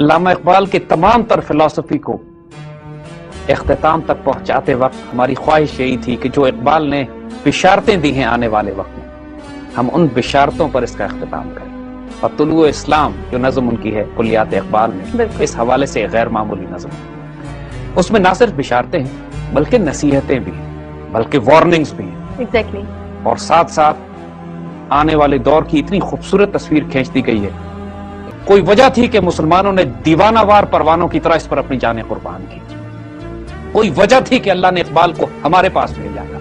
علامہ اقبال کے تمام تر فلسفی کو اختتام تک پہنچاتے وقت ہماری خواہش یہی تھی کہ جو اقبال نے بشارتیں دی ہیں آنے والے وقت میں، ہم ان بشارتوں پر اس کا اختتام کریں. اور طلوع اسلام جو نظم ان کی ہے کلیات اقبال میں، اس حوالے سے غیر معمولی نظم ہے. اس میں نہ صرف بشارتیں ہیں بلکہ نصیحتیں بھی ہیں، بلکہ وارننگز بھی ہیں. اور ساتھ ساتھ آنے والے دور کی اتنی خوبصورت تصویر کھینچ دی گئی ہے. کوئی وجہ تھی کہ مسلمانوں نے دیوانہ وار پروانوں کی طرح اس پر اپنی جانیں قربان کی. کوئی وجہ تھی کہ اللہ نے اقبال کو ہمارے پاس بھیجا تھا.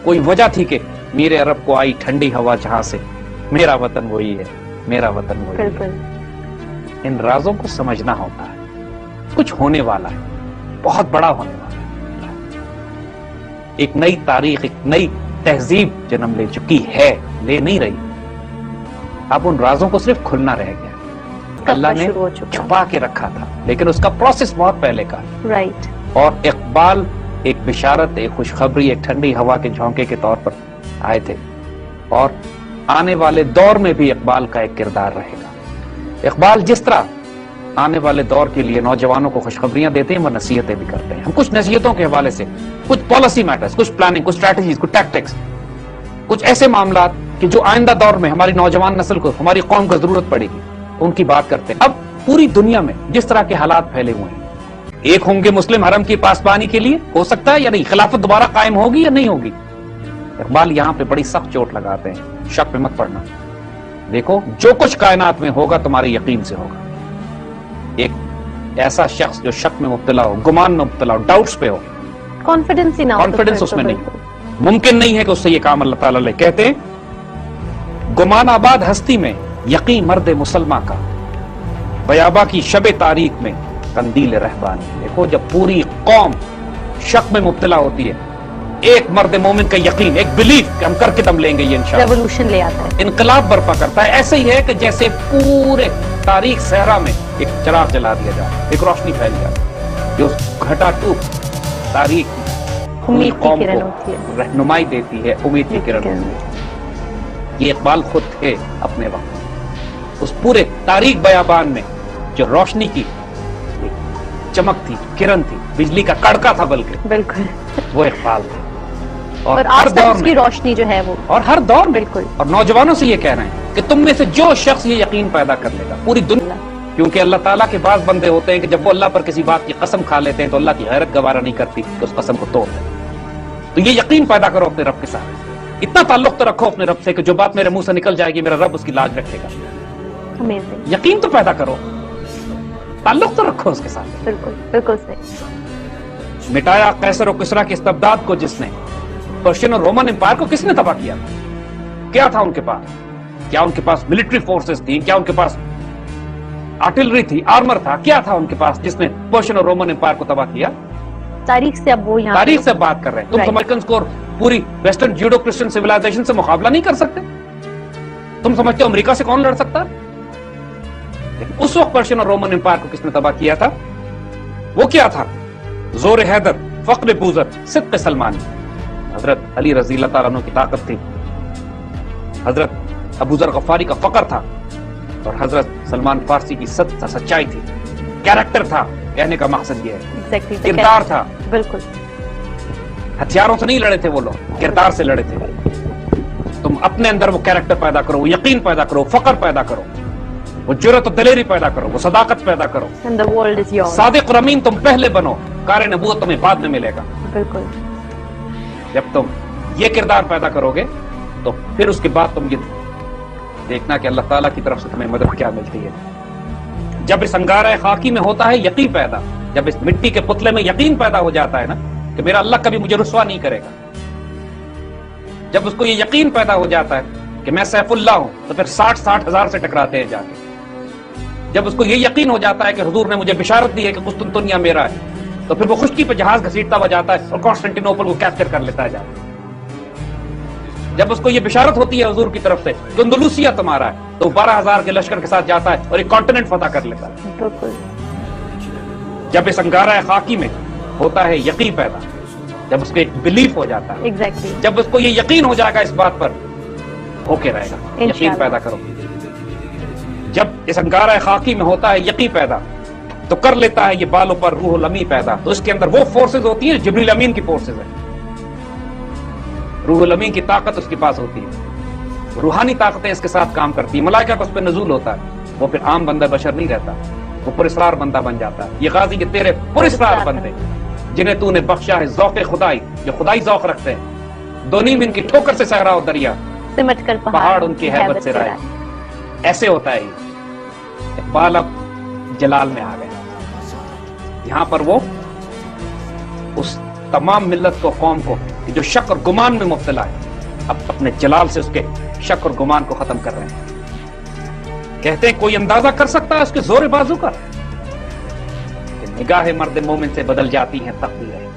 کوئی وجہ تھی کہ میر عرب کو آئی ٹھنڈی ہوا جہاں سے، میرا وطن وہی ہے، میرا وطن وہی ہے. ان رازوں کو سمجھنا ہوتا ہے. کچھ ہونے والا ہے، بہت بڑا ہونے والا ہے. ایک نئی تاریخ، ایک نئی تہذیب جنم لے چکی ہے، لے نہیں رہی. اب ان رازوں کو صرف کھلنا رہ گیا. اللہ نے چھپا کے رکھا تھا لیکن اس کا پروسیس بہت پہلے کا. اور اقبال ایک بشارت، ایک خوشخبری، ایک ٹھنڈی ہوا کے جھونکے کے طور پر آئے تھے. اور آنے والے دور میں بھی اقبال کا ایک کردار رہے گا. اقبال جس طرح آنے والے دور کے لیے نوجوانوں کو خوشخبریاں دیتے ہیں، وہ نصیحتیں بھی کرتے ہیں. ہم کچھ نصیحتوں کے حوالے سے، کچھ پالیسی میٹرز، کچھ پلاننگ، کچھ اسٹریٹجیز، کچھ ٹیکٹکس، کچھ ایسے معاملات کہ جو آئندہ دور میں ہماری نوجوان نسل کو، ہماری قوم کو ضرورت پڑے گی، ان کی بات کرتے ہیں. اب پوری دنیا میں جس طرح کے حالات پھیلے ہوئے ہیں، ایک ہوں گے مسلم حرم کی پاسبانی کے لیے، ہو سکتا ہے یا نہیں، خلافت دوبارہ قائم ہوگی یا نہیں ہوگی. اقبال یہاں پہ بڑی سخت چوٹ لگاتے ہیں، شک پہ مت پڑنا. دیکھو جو کچھ کائنات میں ہوگا تمہارے یقین سے ہوگا. ایک ایسا شخص جو شک میں مبتلا ہو، گمان میں مبتلا ہو، ڈاؤٹس پہ ہو، کانفیڈنس اس میں نہیں، ممکن نہیں ہے کہ اس سے یہ کام اللہ تعالیٰ لے. کہتے ہیں گمان آباد ہستی میں یقین مرد مسلمہ کا، بیابا کی شب تاریخ میں قندیل رہبانی. دیکھو جب پوری قوم شک میں مبتلا ہوتی ہے، ایک مرد مومن کا یقین، ایک بلیف کہ ہم کر کے دم لیں گے، یہ انشاءاللہ ریولوشن لے آتا ہے، انقلاب برپا کرتا ہے. ایسے ہی ہے کہ جیسے پورے تاریخ صحرا میں ایک چراغ جلا دیا جائے، ایک روشنی پھیل جائے جو گھٹا ٹوٹ تاریخ امید قوم کو رہنمائی دیتی ہے، امید کی کرن ہوتی ہے. یہ اقبال خود تھے اپنے وقت. اس پورے تاریخ بیابان میں جو روشنی کی چمک تھی، کرن تھی، بجلی کا کڑکا تھا، بلکہ بالکل وہ اقبال تھے. اور ہر دور میں روشنی جو ہے وہ، اور ہر دور میں بالکل. اور نوجوانوں سے یہ کہہ رہے ہیں کہ تم میں سے جو شخص یہ یقین پیدا کر لے گا پوری دنیا، کیونکہ اللہ تعالیٰ کے بعض بندے ہوتے ہیں کہ جب وہ اللہ پر کسی بات کی قسم کھا لیتے ہیں تو اللہ کی غیرت گوارا نہیں کرتی کہ اس قسم کو توڑ دیں. تو یہ یقین پیدا کرو اپنے رب کے ساتھ. اتنا تعلق تو رکھو اپنے رب سے کہ جو بات میرے منہ سے نکل جائے گی میرا رب اس کی لاج رکھے گا. یقین تو پیدا کرو، تعلق تو رکھو اس کے ساتھ. بالکل بالکل صحیح. مٹایا قیصر و کسریٰ کی استبداد کو جس نے، پرشین اور رومن امپائر کو کس نے تباہ کیا؟ کیا تھا ان کے پاس؟ کیا ان کے پاس ملٹری فورسز تھی؟ کیا ان کے پاس آرٹلری تھی، آرمر تھا؟ کیا تھا ان کے پاس جس نے پرشین اور رومن امپائر کو تباہ کیا؟ تاریخ سے اب وہ یہاں تاریخ سے بات کر رہے ہیں. تم امریکنز کو پوری ویسٹرن جیوڈو کرسچن سیولائزیشن سے مقابلہ نہیں کر سکتے. تم سمجھتے ہو امریکہ سے کون لڑ سکتا؟ اس وقت پرشین اور رومن امپائر کو کس نے تباہ کیا تھا؟ وہ کیا تھا؟ زور حیدر، فقر بوذر، صدق سلمانی. حضرت علی رضی اللہ تعالیٰ عنہ کی طاقت تھی، حضرت ابو ذر غفاری کا فقر تھا، اور حضرت سلمان فارسی کی سچائی تھی. کیریکٹر تھا، کہنے کا مقصد یہ ہے، کردار تھا. بالکل ہتھیاروں سے نہیں لڑے تھے وہ لوگ، کردار سے لڑے تھے. تم اپنے اندر وہ کیریکٹر پیدا کرو، وہ یقین پیدا کرو، فقر پیدا کرو، وہ جرأت و دلیری پیدا کرو، وہ صداقت پیدا کرو. صادق اور امین تم پہلے بنو، کار نبوت تمہیں بعد میں ملے گا. بالکل جب تم یہ کردار پیدا کرو گے تو پھر اس کے بعد تم یہ دیکھنا کہ اللہ تعالیٰ کی طرف سے تمہیں مدد کیا ملتی ہے. جب اس انگارہ خاکی میں ہوتا ہے یقین پیدا، جب اس مٹی کے پتلے میں یقین پیدا ہو جاتا ہے نا کہ میرا اللہ کبھی مجھے رسوا نہیں کرے گا، جب اس کو یہ یقین پیدا ہو جاتا ہے کہ میں سیف اللہ ہوں، تو پھر 60 ہزار سے ٹکراتے ہیں جا کے. جب اس کو یہ یقین ہو جاتا ہے کہ حضور نے مجھے بشارت دی ہے کہ قسطنطنیہ میرا ہے، تو پھر وہ خشکی پہ جہاز گھسیٹتا ہوا جاتا ہے اور کانسٹینٹینوپل کو کیپچر کر لیتا ہے جا کے. جب اس کو یہ بشارت ہوتی ہے حضور کی طرف سے کہ اندلوسیہ تمہارا ہے، تو 12,000 کے لشکر کے ساتھ جاتا ہے اور ایک کانٹیننٹ فتح کر لیتا ہے. جب اس انگارہ خاکی میں ہوتا ہے یقین پیدا، جب اس کو ایک بلیف ہو جاتا ہے، جب اس کو یہ یقین ہو جائے گا اس بات پر، ہو کے رہے گا. یقین پیدا کرو. جب اس انگارہ خاکی میں ہوتا ہے یقین پیدا تو کر لیتا ہے یہ بالوں پر روح الامی پیدا. تو اس کے اندر وہ فورسز ہوتی ہیں جبریل امین کی فورسز ہیں. روح الامین کی طاقت اس کے پاس ہوتی ہے, روحانی طاقتیں اس کے ساتھ کام کرتی ہیں, ملائکہ کا اس پہ نزول ہوتا ہے. وہ پھر عام بندہ بشر نہیں رہتا, وہ پراسرار بندہ بن جاتا ہے. یہ غازی کے تیرے پراسرار بندے جنہیں تو نے بخشا ہے ذوق خدائی, جو خدائی ذوق رکھتے ہیں. دو نیم ان کی ٹھوکر سے صحرا و دریا, سمٹ کر پہاڑ ان کی ہیبت سے رائے. ایسے ہوتا ہے یہ. اقبال اب جلال میں آ گئے. یہاں پر وہ اس تمام ملت کو, قوم کو جو شک اور گمان میں مبتلا ہے, اب اپنے جلال سے اس کے شک اور گمان کو ختم کر رہے ہیں. کہتے ہیں کوئی اندازہ کر سکتا ہے اس کے زور بازو کا, کہ نگاہ مرد مومن سے بدل جاتی ہیں تقدیریں.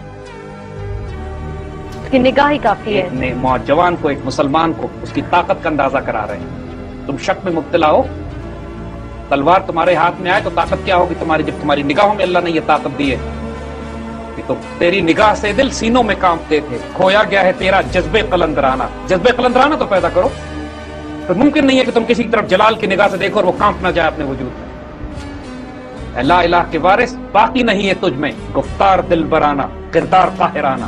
اس کی نگاہ ہی کافی ہے. ایک نوجوان کو, ایک مسلمان کو اس کی طاقت کا اندازہ کرا رہے ہیں. تم شک میں مبتلا ہو, تلوار تمہارے ہاتھ میں آئے تو طاقت کیا ہوگی تمہاری, جب تمہاری نگاہوں میں اللہ نے یہ طاقت دی ہے. تو تیری نگاہ سے دل سینوں میں کانپتے تھے, کھویا گیا ہے تیرا جذبے قلندرانہ. جذبے قلندرانہ تو پیدا کرو. تو ممکن نہیں ہے کہ تم کسی کی طرف جلال کی نگاہ سے دیکھو اور وہ کانپ نہ جائے اپنے وجود میں. لا الہ کے وارث باقی نہیں ہے تجھ میں, گفتار دل برانہ کردار قاہرانہ.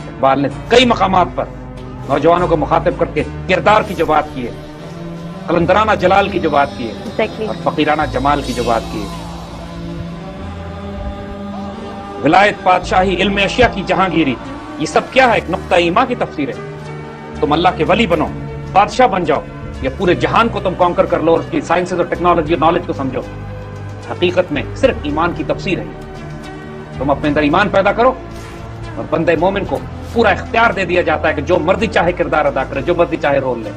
اقبال نے کئی مقامات پر نوجوانوں کو مخاطب کر کے کردار کی جو بات کی ہے, قلندرانہ جلال کی جو بات کی ہے, اور فقیرانہ جمال کی جو بات کی ہے. ولایت, بادشاہی, علم اشیاء کی جہانگیری, یہ سب کیا ہے؟ ایک نقطہ ایمان کی تفسیر ہے. تم اللہ کے ولی بنو, بادشاہ بن جاؤ, یا پورے جہان کو تم کانکر کر لو اور اس کی سائنسز اور ٹیکنالوجی اور نالج کو سمجھو. حقیقت میں صرف ایمان کی تفسیر ہے. تم اپنے اندر ایمان پیدا کرو اور بندے مومن کو پورا اختیار دے دیا جاتا ہے کہ جو مرضی چاہے کردار ادا کرے, جو مرضی چاہے رول لے.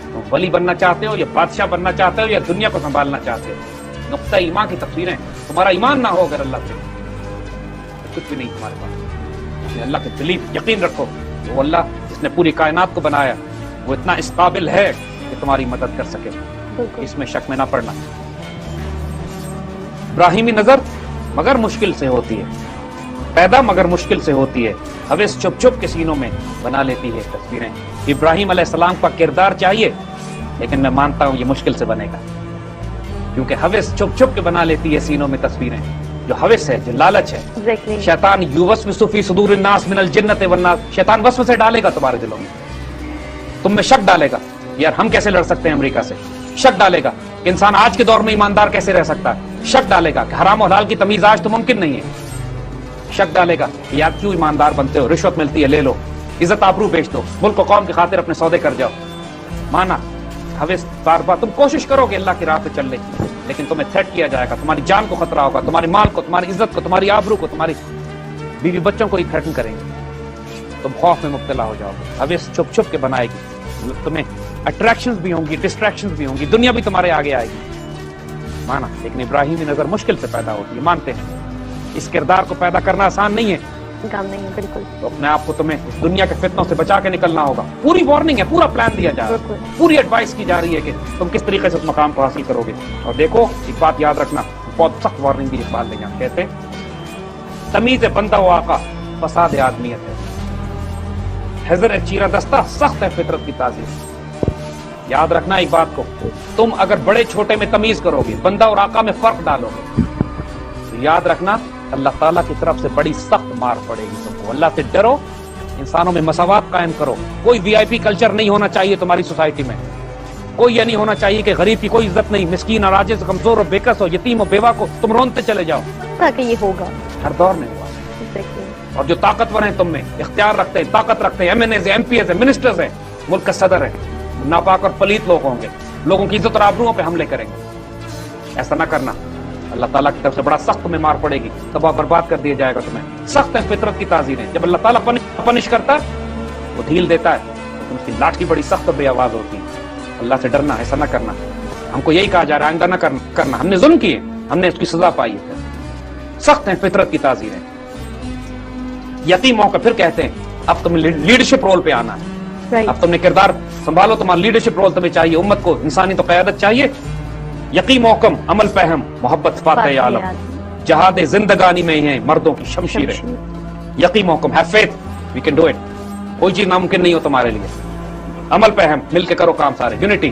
تم ولی بننا چاہتے ہو, یا بادشاہ بننا چاہتے ہو, یا دنیا کو سنبھالنا چاہتے ہو, نقطہ ایمان کی تفسیریں. تمہارا ایمان نہ ہو اگر اللہ سے, کچھ بھی نہیں تمہارے پاس. اللہ کے بلیف, یقین رکھو کہ وہ اللہ جس نے پوری کائنات کو بنایا وہ اتنا اس قابل ہے کہ تمہاری مدد کر سکے. اس میں شک میں نہ پڑنا. ابراہیمی نظر مگر مشکل سے ہوتی ہے پیدا, مگر مشکل سے ہوتی ہے. حوث چھپ چھپ کے سینوں میں بنا لیتی ہے تصویریں. ابراہیم علیہ السلام کا کردار چاہیے, لیکن میں مانتا ہوں یہ مشکل سے بنے گا, کیونکہ حوث چھپ چھپ کے بنا لیتی ہے سینوں میں تصویریں. جو حوث ہے, جو لالچ ہے, شیطان یوسوس فی صدور الناس من الجنۃ والناس, شیطان وسوسے ڈالے گا تمہارے دلوں میں, تم میں شک ڈالے گا یار ہم کیسے لڑ سکتے ہیں امریکہ سے, شک ڈالے گا کہ انسان آج کے دور میں ایماندار کیسے رہ سکتا ہے, شک ڈالے گا کہ حرام و حلال کی تمیز آج تو ممکن نہیں ہے, شک ڈالے گا کہ یار کیوں ایماندار بنتے ہو, رشوت ملتی ہے لے لو, عزت آبرو بیچ دو, ملک و قوم کی خاطر اپنے سودے کر جاؤ. مانا حوث بار بار تم کوشش کرو گے اللہ کی راہ پہ چلنے کی, لیکن تمہیں تھریٹ کیا جائے گا, تمہاری جان کو خطرہ ہوگا, تمہارے مال کو, تمہاری عزت کو, تمہاری آبرو کو, تمہاری بیوی بچوں کو ہی تھریٹن کریں گے. تم خوف میں مبتلا ہو جاؤ گے. حوث چھپ چھپ کے بنائے گی, تمہیں اٹریکشنز بھی ہوں گی, ڈسٹریکشنز بھی ہوں گی, دنیا بھی تمہارے آگے آئے گی. مانا, لیکن ابراہیمی نظر مشکل سے پیدا ہوتی ہے, مانتے ہیں. اس کردار کو پیدا کرنا آسان نہیں ہے, کام نہیں ہے بالکل. تو اپنے آپ کو تمہیں اس دنیا کے فتنوں سے بچا کے نکلنا ہوگا. پوری وارننگ ہے, پورا پلان دیا جا رہا ہے, پوری ایڈوائس کی جا رہی ہے کہ تم کس طریقے سے اس مقام کو حاصل کرو گے. اور دیکھو ایک بات یاد رکھنا, بہت سخت وارننگ بھی اقبال نے یہاں کہتے ہیں, تمیز بندہ و آقا فساد آدمیت ہے, حضر چیرہ دستہ سخت ہے فطرت کی تعظیم. یاد رکھنا ایک بات کو, تم اگر بڑے چھوٹے میں تمیز کرو گے, بندہ اور آقا میں فرق ڈالو گے, تو یاد رکھنا اللہ تعالیٰ کی طرف سے بڑی سخت مار پڑے گی تم کو. اللہ سے ڈرو, انسانوں میں مساوات قائم کرو. کوئی وی آئی پی کلچر نہیں ہونا چاہیے تمہاری سوسائٹی میں. کوئی یہ نہیں ہونا چاہیے کہ غریب کی کوئی عزت نہیں, مسکین اور عاجز, کمزور اور بےکس ہو, یتیم و بیوہ کو تم رونتے چلے جاؤ. تاکہ یہ ہوگا, ہر دور میں ہوا. اور جو طاقتور ہیں تم میں, اختیار رکھتے ہیں, طاقت رکھتے ہیں, ایم این ایز ہیں, ایم پی ایز ہیں, منسٹرز ہیں, ملک کا صدر ہے, ناپاک اور پلیت لوگ ہوں گے, لوگوں کی عزت اور آبروؤں پہ حملے کریں گے. ایسا نہ کرنا. اللہ تعالیٰ کی طرف سے بڑا سخت میں مار پڑے گی, تباہ برباد کر دیا جائے گا تمہیں. سخت ہے فطرت کی تعزیریں. جب اللہ تعالیٰ پنش کرتا ہے وہ ڈھیل دیتا ہے, لیکن اس کی لاٹھی بڑی سخت بے آواز ہوتی ہے. اللہ سے ڈرنا, ایسا نہ کرنا. ہم کو یہی کہا جا رہا ہے آئندہ نہ کرنا. ہم نے ظلم کیے, ہم نے اس کی سزا پائی ہے. سخت ہیں فطرت کی تعزیریں. یتیموں کا پھر کہتے ہیں اب تم لیڈرشپ رول پہ آنا ہے, اب تم نے کردار سنبھالو, تمہارا لیڈرشپ رول تمہیں چاہیے, امت کو انسانی تو قیادت چاہیے. یقین محکم عمل فہم محبت فاتح عالم, جہاد زندگانی میں ہیں مردوں کی شمشیریں. یقین محکم, have faith, we can do it. کوئی چیز ناممکن نہیں ہو تمہارے لیے. عمل پہ ہم مل کے کرو کام سارے, یونٹی.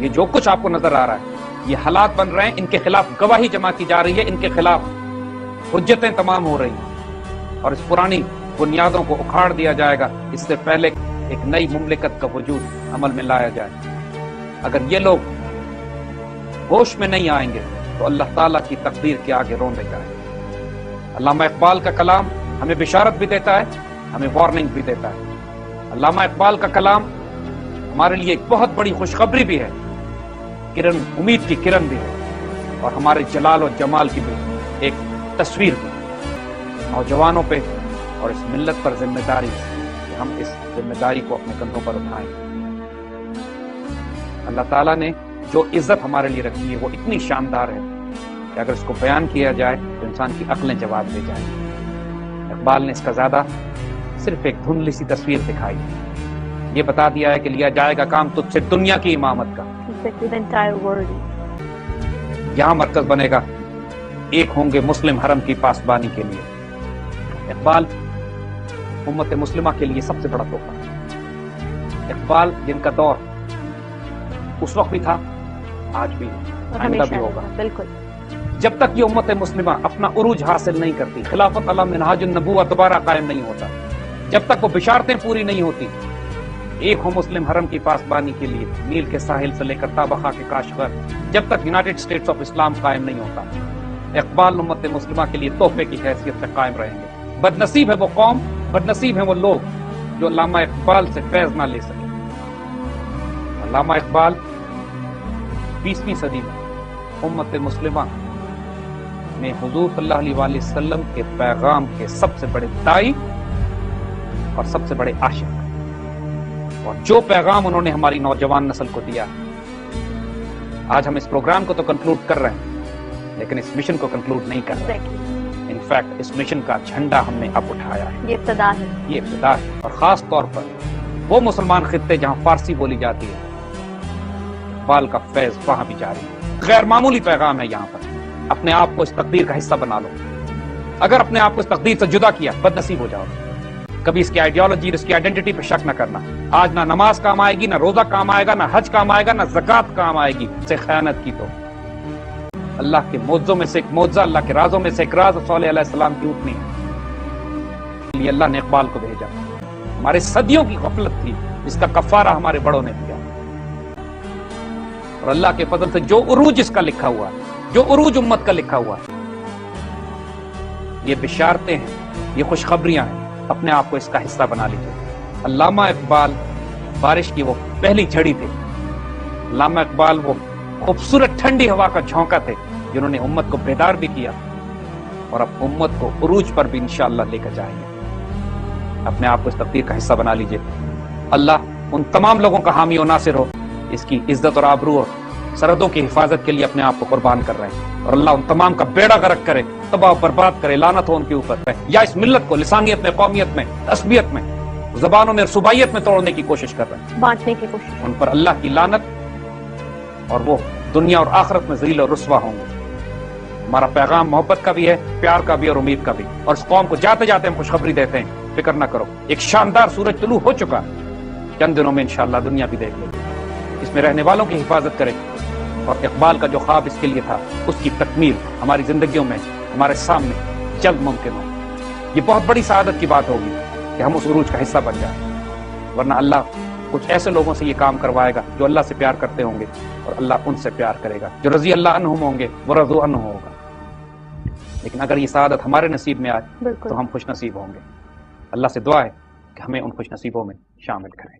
یہ جو کچھ آپ کو نظر آ رہا ہے، یہ حالات بن رہے ہیں، ان کے خلاف گواہی جمع کی جا رہی ہے، ان کے خلاف حجتیں تمام ہو رہی ہیں، اور اس پرانی بنیادوں کو اکھاڑ دیا جائے گا اس سے پہلے ایک نئی مملکت کا وجود عمل میں لایا جائے۔ اگر یہ لوگ ہوش میں نہیں آئیں گے تو اللہ تعالیٰ کی تقدیر کے آگے روندے جائیں گے۔ علامہ اقبال کا کلام ہمیں بشارت بھی دیتا ہے، ہمیں وارننگ بھی دیتا ہے۔ علامہ اقبال کا کلام ہمارے لیے ایک بہت بڑی خوشخبری بھی ہے، کرن، امید کی کرن بھی ہے، اور ہمارے جلال و جمال کی بھی ایک تصویر بھی ہے۔ نوجوانوں پہ اور اس ملت پر ذمہ داری ہے کہ ہم اس ذمہ داری کو اپنے کندھوں پر اٹھائیں۔ اللہ تعالیٰ نے جو عزت ہمارے لیے رکھی ہے وہ اتنی شاندار ہے کہ اگر اس کو بیان کیا جائے تو انسان کی عقلیں جواب دے جائیں۔ اقبال نے اس کا زیادہ صرف ایک دھندلی سی تصویر دکھائی، یہ بتا دیا ہے کہ لیا جائے گا کام تجھ سے دنیا کی امامت کا، یہاں مرکز بنے گا، ایک ہوں گے مسلم حرم کی پاسبانی کے لیے۔ اقبال امت مسلمہ کے لیے سب سے بڑا تحفہ۔ اقبال جن کا دور اس وقت بھی تھا، آج بھی آئندہ بھی ہوگا۔ بالکل، جب تک یہ امت مسلمہ اپنا عروج حاصل نہیں کرتی، خلافت علی منہاج النبوۃ دوبارہ قائم نہیں ہوتا، جب تک وہ بشارتیں پوری نہیں ہوتی، ایک ہو مسلم حرم کی پاسبانی کے لیے، نیل کے ساحل سے لے کر تابخا کے کاشغر، جب تک یونائٹڈ اسٹیٹس آف اسلام قائم نہیں ہوتا، اقبال امت مسلمہ کے لیے تحفے کی حیثیت سے قائم رہیں گے۔ بدنصیب ہے وہ قوم، بدنصیب ہیں وہ لوگ جو علامہ اقبال سے فیض نہ لے سکے۔ علامہ اقبال 20ویں صدی میں امت مسلمہ میں حضور صلی اللہ علیہ وآلہ وسلم کے پیغام کے سب سے بڑے داعی اور سب سے بڑے عاشق، اور جو پیغام انہوں نے ہماری نوجوان نسل کو دیا، آج ہم اس پروگرام کو تو کنکلوڈ کر رہے ہیں لیکن اس مشن کو کنکلوڈ نہیں کر رہے۔ انفیکٹ اس مشن کا جھنڈا ہم نے اب اٹھایا ہے، یہ ابتدا ہے، یہ ابتدا ہے، اور خاص طور پر وہ مسلمان خطے جہاں فارسی بولی جاتی ہے، اقبال کا فیض وہاں بھی جاری ہے۔ غیر معمولی پیغام ہے یہاں پر، اپنے آپ کو اس تقدیر کا حصہ بنا لو۔ اگر اپنے آپ کو اس تقدیر سے جدا کیا، بد نصیب ہو جاؤ۔ کبھی اس کی آئیڈیالوجی، اس کی آئیڈینٹی پہ شک نہ کرنا۔ آج نہ نماز کام آئے گی، نہ روزہ کام آئے گا، نہ حج کام آئے گا، نہ زکوٰۃ کام آئے گی، سے خیانت کی تو اللہ کے معجزوں میں سے ایک معجزہ، اللہ کے رازوں میں سے ایک راز صالح علیہ السلام کی اٹھنی ہے، یہ اللہ نے اقبال کو بھیجا۔ ہمارے صدیوں کی غفلت تھی، اس کا کفارہ ہمارے بڑوں نے دیا، اور اللہ کے فضل سے جو عروج اس کا لکھا ہوا، جو عروج امت کا لکھا ہوا، یہ بشارتیں ہیں، یہ خوشخبریاں ہیں، اپنے آپ کو اس کا حصہ بنا لیجیے۔ علامہ اقبال بارش کی وہ پہلی جھڑی تھے، علامہ اقبال وہ خوبصورت ٹھنڈی ہوا کا جھونکا تھے جنہوں نے امت کو بیدار بھی کیا، اور اب امت کو عروج پر بھی انشاءاللہ لے کر جائیں گے۔ اپنے آپ کو اس تقدیر کا حصہ بنا لیجیے۔ اللہ ان تمام لوگوں کا حامی و ناصر ہو، اس کی عزت اور آبرو اور سرحدوں کی حفاظت کے لیے اپنے آپ کو قربان کر رہے ہیں، اور اللہ ان تمام کا بیڑا غرق کرے، تباہ و برباد کرے، لعنت ہو ان کے اوپر، یا اس ملت کو لسانیت میں، قومیت میں، عصبیت میں، زبانوں میں اور صوبائیت میں توڑنے کی کوشش کر رہے ہیں، بانٹنے کی کوشش، ان پر اللہ کی لعنت، اور وہ دنیا اور آخرت میں ذلیل اور رسوا ہوں گے۔ ہمارا پیغام محبت کا بھی ہے، پیار کا بھی اور امید کا بھی، اور اس قوم کو جاتے جاتے ہم خوشخبری دیتے ہیں، فکر نہ کرو، ایک شاندار سورج طلوع ہو چکا، چند دنوں میں انشاءاللہ دنیا بھی دیکھ لے گی، اس میں رہنے والوں کی حفاظت کرے، اور اقبال کا جو خواب اس کے لیے تھا اس کی تکمیل ہماری زندگیوں میں، ہمارے سامنے جلد ممکن ہو۔ یہ بہت بڑی سعادت کی بات ہوگی کہ ہم اس عروج کا حصہ بن جائیں، ورنہ اللہ کچھ ایسے لوگوں سے یہ کام کروائے گا جو اللہ سے پیار کرتے ہوں گے، اور اللہ ان سے پیار کرے گا، جو رضی اللہ عنہم ہوں گے وہ رضو عنہ ہوگا۔ لیکن اگر یہ سعادت ہمارے نصیب میں آئے تو ہم خوش نصیب ہوں گے۔ اللہ سے دعا ہے کہ ہمیں ان خوش نصیبوں میں شامل کریں۔